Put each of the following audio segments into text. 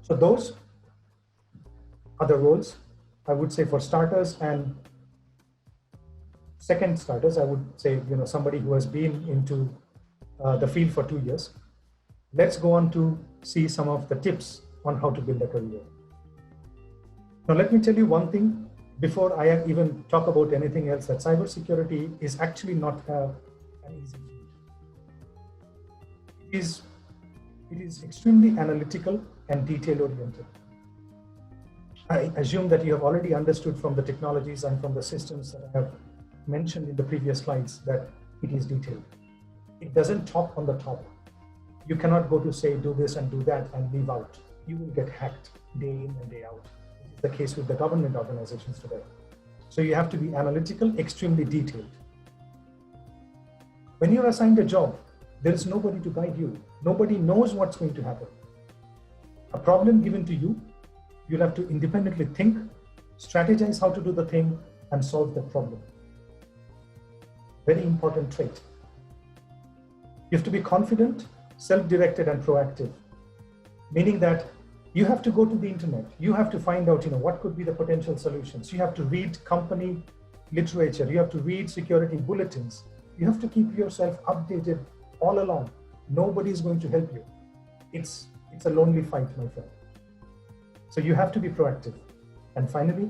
So those are the roles, I would say, for starters. And second starters, I would say, somebody who has been into the field for 2 years. Let's go on to see some of the tips on how to build a career. Now, let me tell you one thing before I even talk about anything else, that cybersecurity is actually not an easy field. It is extremely analytical and detail oriented. I assume that you have already understood from the technologies and from the systems that I have mentioned in the previous slides that it is detailed. It doesn't talk on the top. You cannot go to say, do this and do that and leave out. You will get hacked day in and day out. This is the case with the government organizations today. So you have to be analytical, extremely detailed. When you're assigned a job, there is nobody to guide you. Nobody knows what's going to happen. A problem given to you, you'll have to independently think, strategize how to do the thing, and solve the problem. Very important trait. You have to be confident, self-directed, and proactive, meaning that you have to go to the internet. You have to find out, what could be the potential solutions. You have to read company literature. You have to read security bulletins. You have to keep yourself updated all along. Nobody is going to help you. It's a lonely fight, my friend. So you have to be proactive. And finally,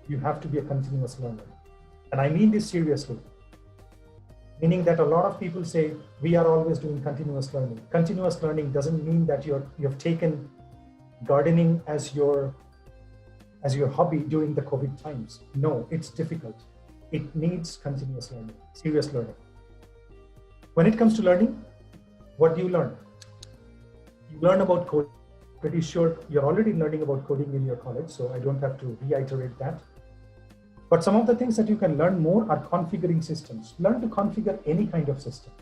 you have to be a continuous learner. And I mean this seriously, meaning that a lot of people say, we are always doing continuous learning. Continuous learning doesn't mean that you've taken gardening as your hobby during the COVID times. No, it's difficult. It needs continuous learning, serious learning. When it comes to learning, what do you learn? You learn about coding. Pretty sure you're already learning about coding in your college, so I don't have to reiterate that. But some of the things that you can learn more are configuring systems. Learn to configure any kind of system.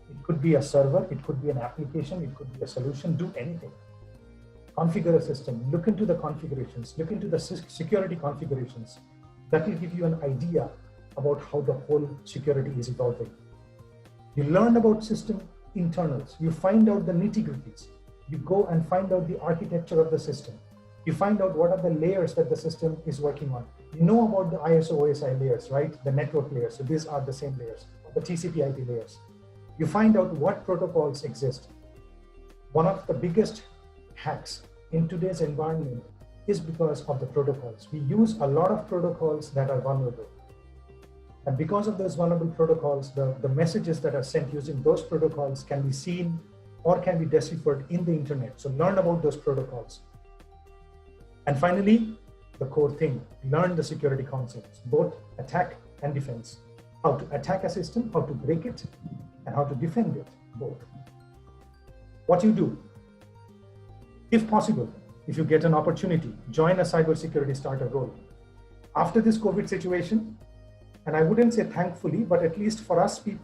It could be a server, it could be an application, it could be a solution, do anything. Configure a system, look into the configurations, look into the security configurations. That will give you an idea about how the whole security is evolving. You learn about system internals, you find out the nitty-gritties. You go and find out the architecture of the system. You find out what are the layers that the system is working on. You know about the ISO OSI layers, right? The network layers. So these are the same layers, the TCP/IP layers. You find out what protocols exist. One of the biggest hacks in today's environment is because of the protocols. We use a lot of protocols that are vulnerable. And because of those vulnerable protocols, the messages that are sent using those protocols can be seen or can be deciphered in the internet. So learn about those protocols. And finally, the core thing, learn the security concepts, both attack and defense. How to attack a system, how to break it, and how to defend it, both. What you do, if possible, if you get an opportunity, join a cybersecurity starter role. After this COVID situation, and I wouldn't say thankfully, but at least for us who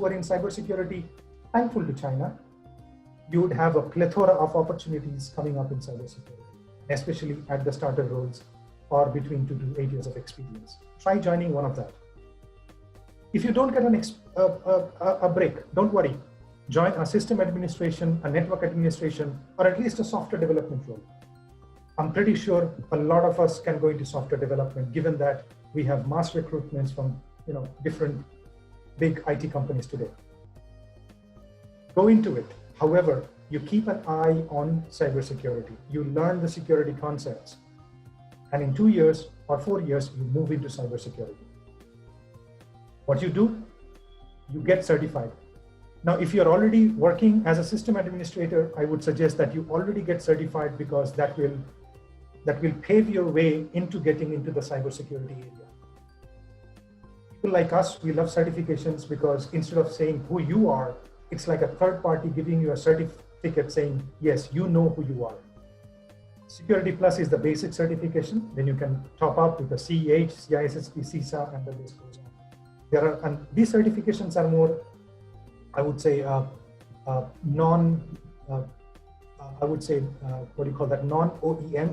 are in cybersecurity, thankful to China, you would have a plethora of opportunities coming up in cybersecurity, especially at the starter roles or between 2 to 8 years of experience. Try joining one of that. If you don't get a break, don't worry. Join a system administration, a network administration, or at least a software development role. I'm pretty sure a lot of us can go into software development, given that we have mass recruitments from different big IT companies today. Go into it. However, you keep an eye on cybersecurity. You learn the security concepts. And in 2 years or 4 years, you move into cybersecurity. What you do, you get certified. Now, if you're already working as a system administrator, I would suggest that you already get certified, because that will pave your way into getting into the cybersecurity area. People like us, we love certifications because instead of saying who you are, it's like a third party giving you a certificate saying, yes, you know who you are. Security Plus is the basic certification. Then you can top up with a CEH, CISSP, CISA, and the list goes on. And these certifications are more, I would say, non-OEM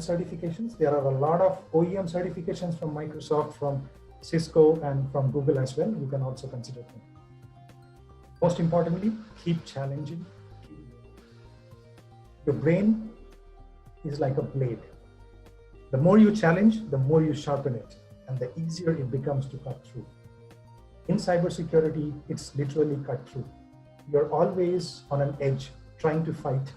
certifications. There are a lot of OEM certifications from Microsoft, from Cisco, and from Google as well. You can also consider them. Most importantly, keep challenging. Your brain is like a blade. The more you challenge, the more you sharpen it, and the easier it becomes to cut through. In cybersecurity, it's literally cut through. You're always on an edge, trying to fight